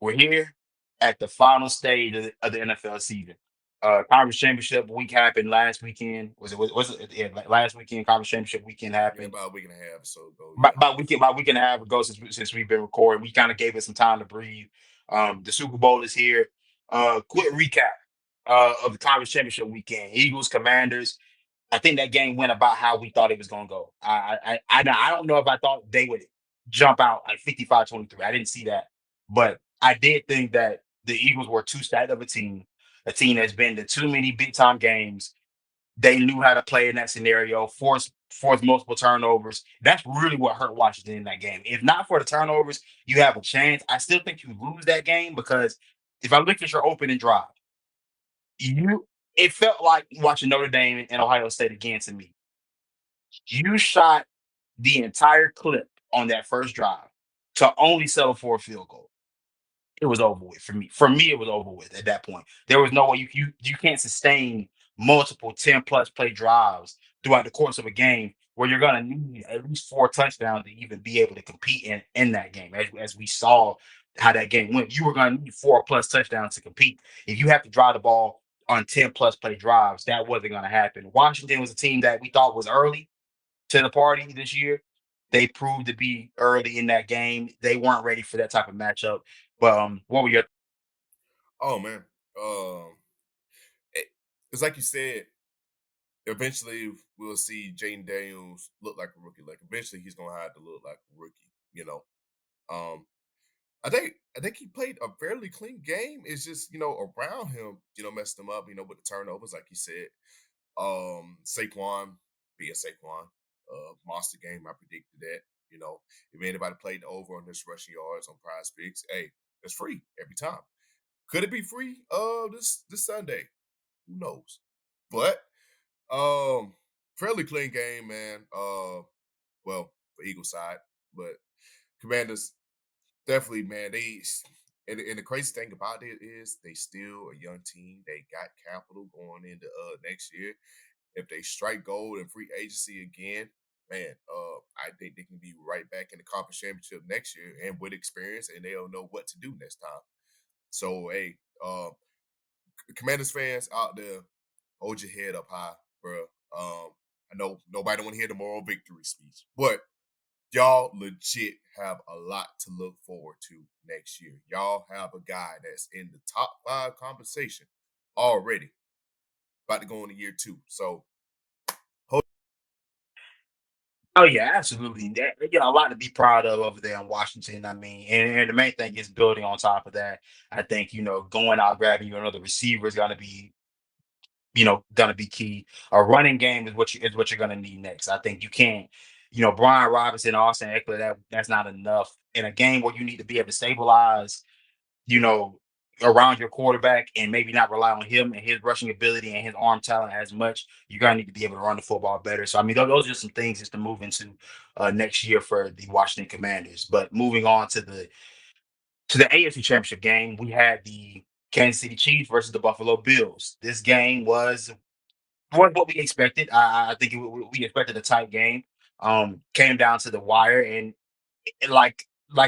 We're here at the final stage of the NFL season. Conference championship week happened last weekend. Was it yeah, last weekend? Conference championship weekend Yeah, happened about a week and a half or so ago. about, Yeah. about week and a half ago since we've been recording. We kind of gave it some time to breathe. The Super Bowl is here. Quick recap of the conference championship weekend: Eagles, Commanders. I think that game went about how we thought it was going to go. I don't know if I thought they would jump out like 55-23. I didn't see that, but I did think that the Eagles were too stacked of a team that's been to too many big time games. They knew how to play in that scenario, force multiple turnovers. That's really what hurt Washington in that game. If not for the turnovers, you have a chance. I still think you lose that game because if I look at your opening drive, you it felt like watching Notre Dame and Ohio State again to me. You shot the entire clip on that first drive to only settle for a field goal. It was over with for me. For me, it was over with at that point. There was no way you can't sustain multiple 10 plus play drives throughout the course of a game where you're gonna need at least four touchdowns to even be able to compete in that game. As we saw how that game went, you were gonna need four plus touchdowns to compete. If you have to drive the ball on 10 plus play drives, that wasn't gonna happen. Washington was a team that we thought was early to the party this year. They proved to be early in that game. They weren't ready for that type of matchup. But what were your Oh man. Um, it- it's like you said. Eventually, we'll see Jaden Daniels look like a rookie. Like eventually, he's gonna have to look like a rookie. Um, I think he played a fairly clean game. It's just around him, messed him up. With the turnovers, like you said. Saquon being Saquon, monster game. I predicted that. If anybody played over on this rushing yards on Prize Picks, hey, it's free every time. Could it be free? This Sunday, who knows? But um, fairly clean game, man. Well, for Eagle side, but Commanders definitely, man. And the crazy thing about it is they still a young team. They got capital going into next year. If they strike gold in free agency again, man, I think they can be right back in the conference championship next year and with experience, and they'll know what to do next time. So, hey, Commanders fans out there, hold your head up high, bro. I know nobody want to hear the moral victory speech, but y'all legit have a lot to look forward to next year. Y'all have a guy that's in the top 5 conversation already, about to go into year 2. So, hold. Oh yeah, absolutely. They get a lot to be proud of over there in Washington. I mean, and the main thing is building on top of that. I think going out grabbing you another receiver is gonna be key. A running game is what you're gonna need next. I think you can't, Brian Robinson, Austin Eckler, that's not enough in a game where you need to be able to stabilize you know, around your quarterback and maybe not rely on him and his rushing ability and his arm talent as much. You're gonna need to be able to run the football better. So I mean, those are some things just to move into next year for the Washington Commanders. But moving on to the AFC Championship game, we had the Kansas City Chiefs versus the Buffalo Bills. This game was what we expected. I think we expected a tight game. Came down to the wire, and like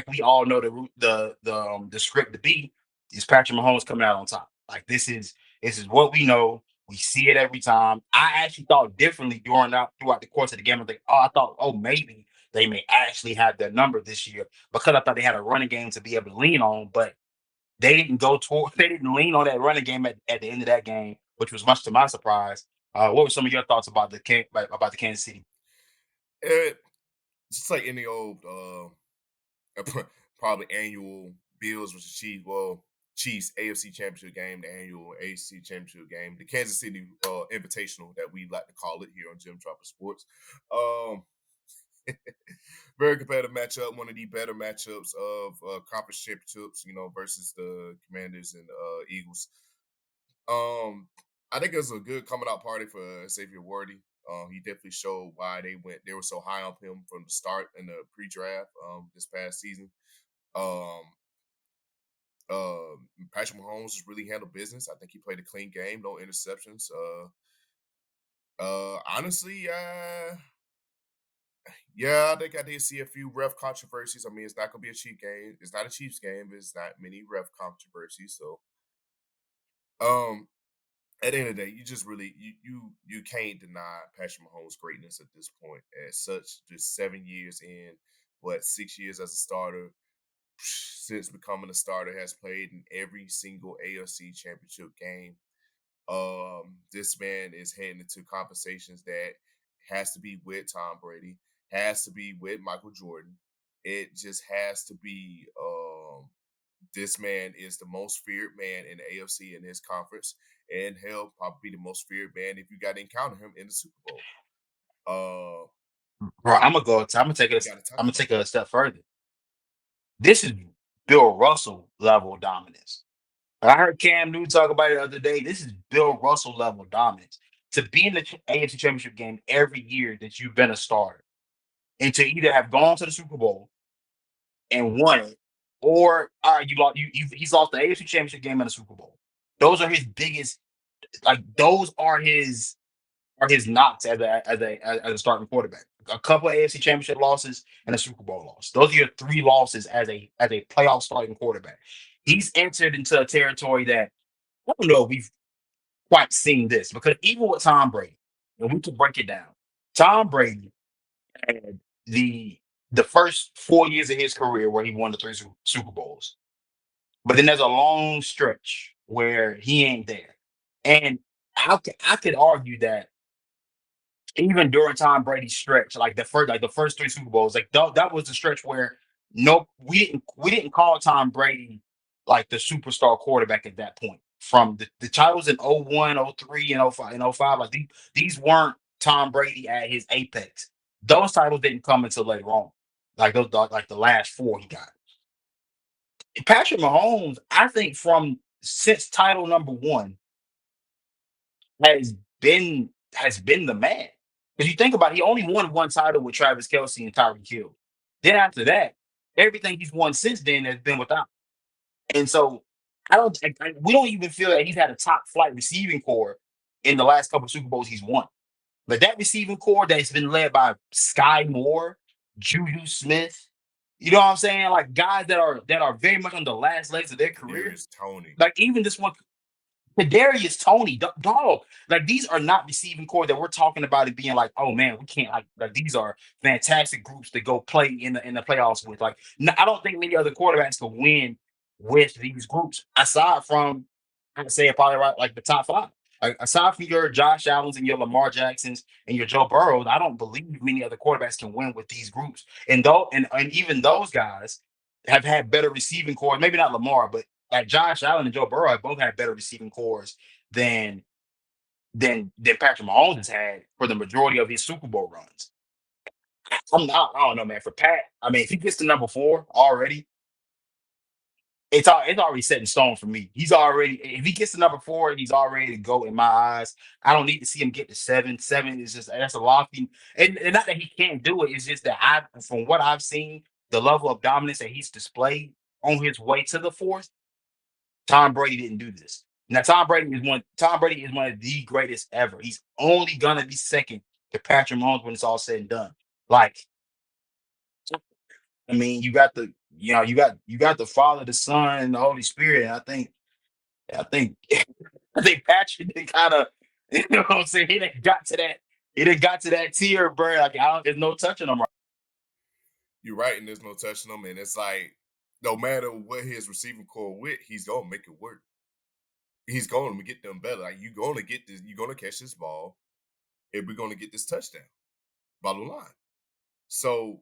we all know the script to be is Patrick Mahomes coming out on top. Like this is what we know. We see it every time. I actually thought differently throughout the course of the game. I thought, oh, maybe they may actually have their number this year because I thought they had a running game to be able to lean on, but they didn't lean on that running game at the end of that game, which was much to my surprise. What were some of your thoughts about about the Kansas City? It, just like any old probably annual Bills versus Chiefs. Well, Chiefs AFC Championship game, the annual AFC Championship game, the Kansas City Invitational that we like to call it here on Jim Trapper Sports. Um, very competitive matchup, one of the better matchups of conference championships, versus the Commanders and Eagles. Um, I think it was a good coming out party for Xavier Worthy. He definitely showed why they were so high on him from the start in the pre-draft this past season. Um, Patrick Mahomes has really handled business. I think he played a clean game, no interceptions. Honestly, Yeah, I think I did see a few ref controversies. I mean, it's not gonna be a cheap game. It's not a Chiefs game. It's not many ref controversies. So, um, at the end of the day, you just really you can't deny Patrick Mahomes' greatness at this point. As such, just 7 years in, what 6 years as a starter, since becoming a starter, has played in every single AFC Championship game. This man is heading into conversations that has to be with Tom Brady, has to be with Michael Jordan. It just has to be. This man is the most feared man in the AFC in his conference, and he'll probably be the most feared man if you got to encounter him in the Super Bowl. Uh, Bro, I'm gonna go. I'm gonna take you it. got to I'm touch gonna him. take it a step further. This is Bill Russell level dominance. I heard Cam Newton talk about it the other day. This is Bill Russell level dominance. To be in the AFC Championship game every year that you've been a starter, and to either have gone to the Super Bowl and won it, or you lost. He's lost the AFC Championship game and the Super Bowl. Those are his biggest. Like those are his knocks as a starting quarterback. A couple of AFC Championship losses and a Super Bowl loss. Those are your three losses as a playoff starting quarterback. He's entered into a territory that I don't know if we've quite seen this because even with Tom Brady, and we could break it down, Tom Brady had the first 4 years of his career where he won the three Super Bowls, but then there's a long stretch where he ain't there, and I could argue that even during Tom Brady's stretch, like the first three Super Bowls, like that was the stretch where no, we didn't call Tom Brady like the superstar quarterback at that point. From the titles in 01, 03, and 05, and 05, like these weren't Tom Brady at his apex. Those titles didn't come until later on. Like those like the last four he got. Patrick Mahomes, I think from since title number one, has has been the man. Because you think about it, he only won one title with Travis Kelsey and Tyreek Hill. Then after that, everything he's won since then has been without. And so we don't even feel that he's had a top flight receiving core in the last couple of Super Bowls he's won. But that receiving core that's been led by Sky Moore, Juju Smith, you know what I'm saying? Like guys that are very much on the last legs of their career. Kadarius Tony. Like even this one Kadarius Tony, dog. Like these are not receiving core that we're talking about it being like, oh man, we can't like these are fantastic groups to go play in the playoffs with. Like, I don't think many other quarterbacks can win with these groups aside from I'd say probably right like the top five. Like, aside from your Josh Allen's and your Lamar Jacksons and your Joe Burrows, I don't believe many other quarterbacks can win with these groups. And though and even those guys have had better receiving core. Maybe not Lamar, but like Josh Allen and Joe Burrow have both had better receiving cores than than Patrick Mahomes has had for the majority of his Super Bowl runs. I don't know, man. For Pat, I mean, if he gets to number four already, it's already set in stone for me. He's already if he gets to number four, he's already to go in my eyes. I don't need to see him get to seven. Seven is just that's a lofty, and not that he can't do it. It's just that from what I've seen, the level of dominance that he's displayed on his way to the fourth. Tom Brady didn't do this. Now Tom Brady is one of the greatest ever. He's only gonna be second to Patrick Mahomes when it's all said and done. Like, I mean, you got the Father, the Son, and the Holy Spirit. And I think I think Patrick did kind of you know what I'm saying. He didn't got to that. He didn't got to that tier, bro. Like I don't. There's no touching him. Right. You're right, and there's no touching him. And it's like no matter what his receiving core with, he's gonna make it work. He's going to get them better. Like you're gonna get this, you're gonna catch this ball, and we're gonna get this touchdown. Bottom line. So